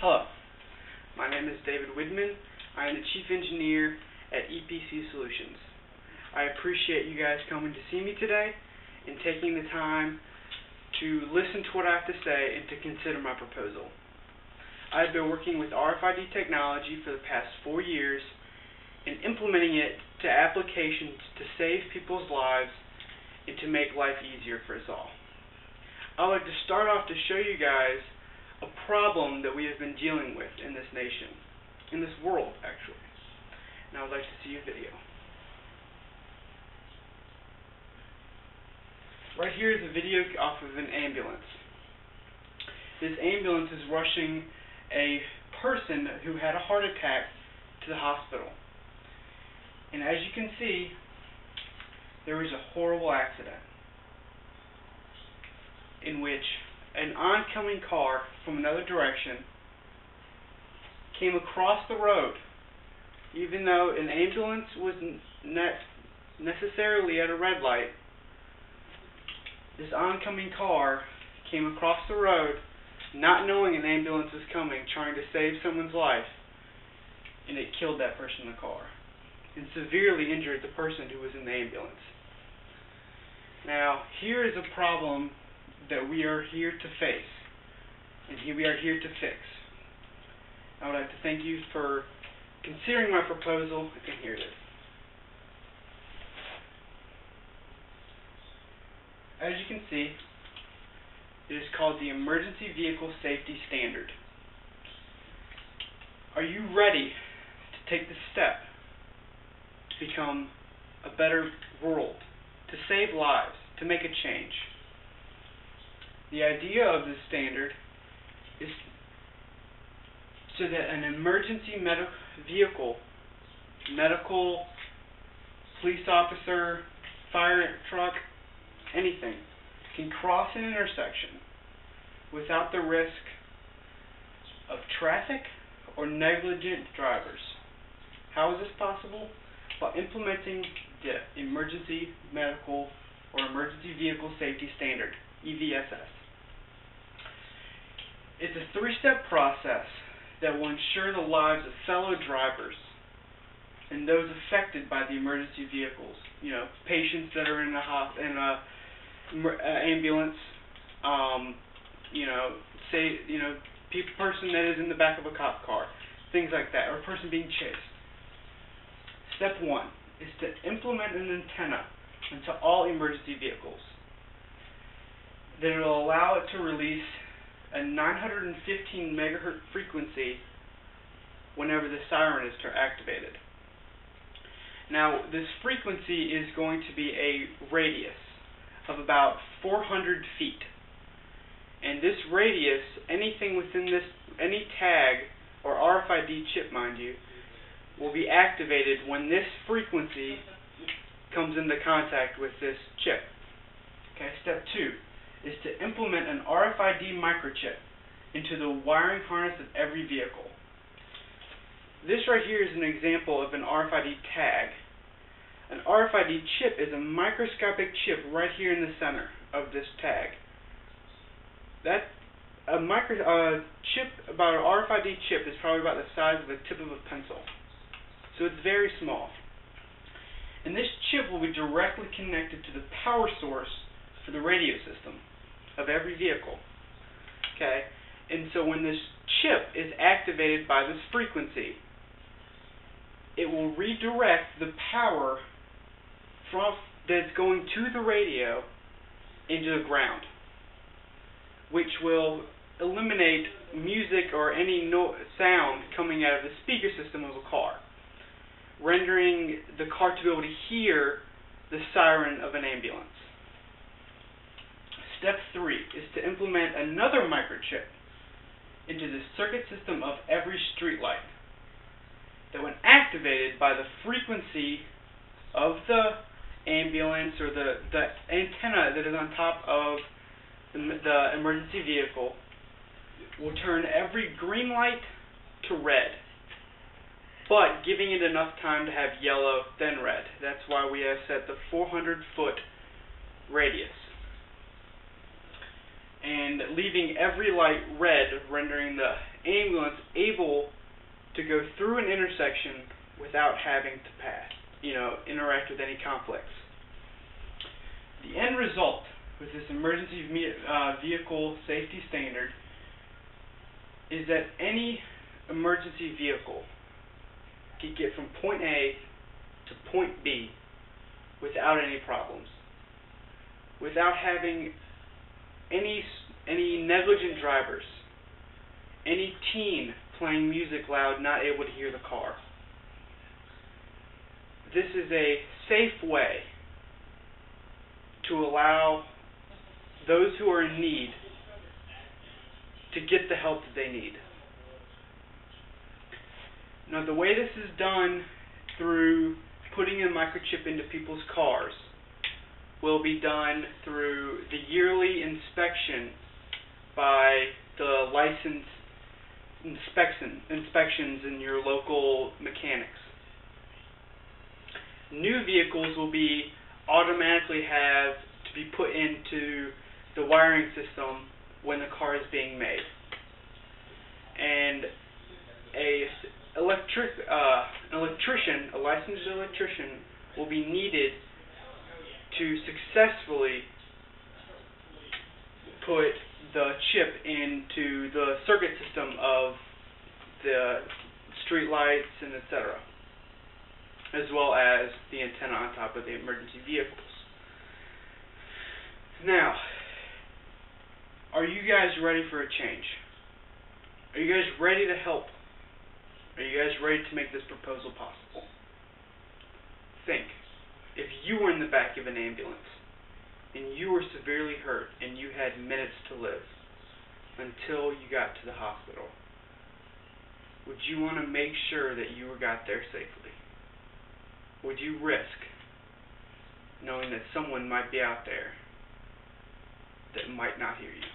Hello, my name is David Widman. I am the Chief Engineer at EPC Solutions. I appreciate you guys coming to see me today and taking the time to listen to what I have to say and to consider my proposal. I've been working with RFID technology for the past 4 years and implementing it to applications to save people's lives and to make life easier for us all. I would like to start off to show you guys a problem that we have been dealing with in this nation, in this world actually. And I would like to see a video. Right here is a video off of an ambulance. This ambulance is rushing a person who had a heart attack to the hospital. And as you can see, there was a horrible accident in which an oncoming car from another direction came across the road. Even though an ambulance was necessarily at a red light, this oncoming car came across the road not knowing an ambulance was coming, trying to save someone's life, and it killed that person in the car and severely injured the person who was in the ambulance. Now, here is a problem that we are here to face, and here we are here to fix. I would like to thank you for considering my proposal, and here it is. As you can see, it is called the Emergency Vehicle Safety Standard. Are you ready to take the step to become a better world, to save lives, to make a change? The idea of this standard is so that an emergency vehicle, medical, police officer, fire truck, anything, can cross an intersection without the risk of traffic or negligent drivers. How is this possible? By implementing the Emergency Medical or Emergency Vehicle Safety Standard, EVSS. It's a 3-step process that will ensure the lives of fellow drivers and those affected by the emergency vehicles. You know, patients that are in a ambulance. Person that is in the back of a cop car, things like that, or a person being chased. Step 1 is to implement an antenna into all emergency vehicles that will allow it to release a 915 megahertz frequency whenever the siren is activated. Now, this frequency is going to be a radius of about 400 feet. And this radius, anything within this, any tag or RFID chip, mind you, will be activated when this frequency comes into contact with this chip. Okay, step 2 is to implement an RFID microchip into the wiring harness of every vehicle. This right here is an example of an RFID tag. An RFID chip is a microscopic chip right here in the center of this tag. An RFID chip is probably about the size of the tip of a pencil. So it's very small. And this chip will be directly connected to the power source for the radio system of every vehicle. Okay? And so when this chip is activated by this frequency, it will redirect the power that's going to the radio into the ground, which will eliminate music or any sound coming out of the speaker system of a car, rendering the car to be able to hear the siren of an ambulance. Step 3 is to implement another microchip into the circuit system of every street light that, when activated by the frequency of the ambulance or the antenna that is on top of the emergency vehicle, will turn every green light to red, but giving it enough time to have yellow, then red. That's why we have set the 400-foot radius. and leaving every light red, rendering the ambulance able to go through an intersection without having to interact with any conflicts. The end result with this emergency vehicle safety standard is that any emergency vehicle can get from point A to point B without any problems, without having any negligent drivers, any teen playing music loud not able to hear the car. This is a safe way to allow those who are in need to get the help that they need. Now, the way this is done through putting a microchip into people's cars will be done through the yearly inspection by the licensed inspections in your local mechanics. New vehicles will be automatically have to be put into the wiring system when the car is being made. And a licensed electrician will be needed to successfully put the chip into the circuit system of the street lights and etc., as well as the antenna on top of the emergency vehicles. Now, are you guys ready for a change? Are you guys ready to help? Are you guys ready to make this proposal possible? Think, if you were in the back of an ambulance and you were severely hurt and you had minutes to live until you got to the hospital, would you want to make sure that you got there safely? Would you risk knowing that someone might be out there that might not hear you?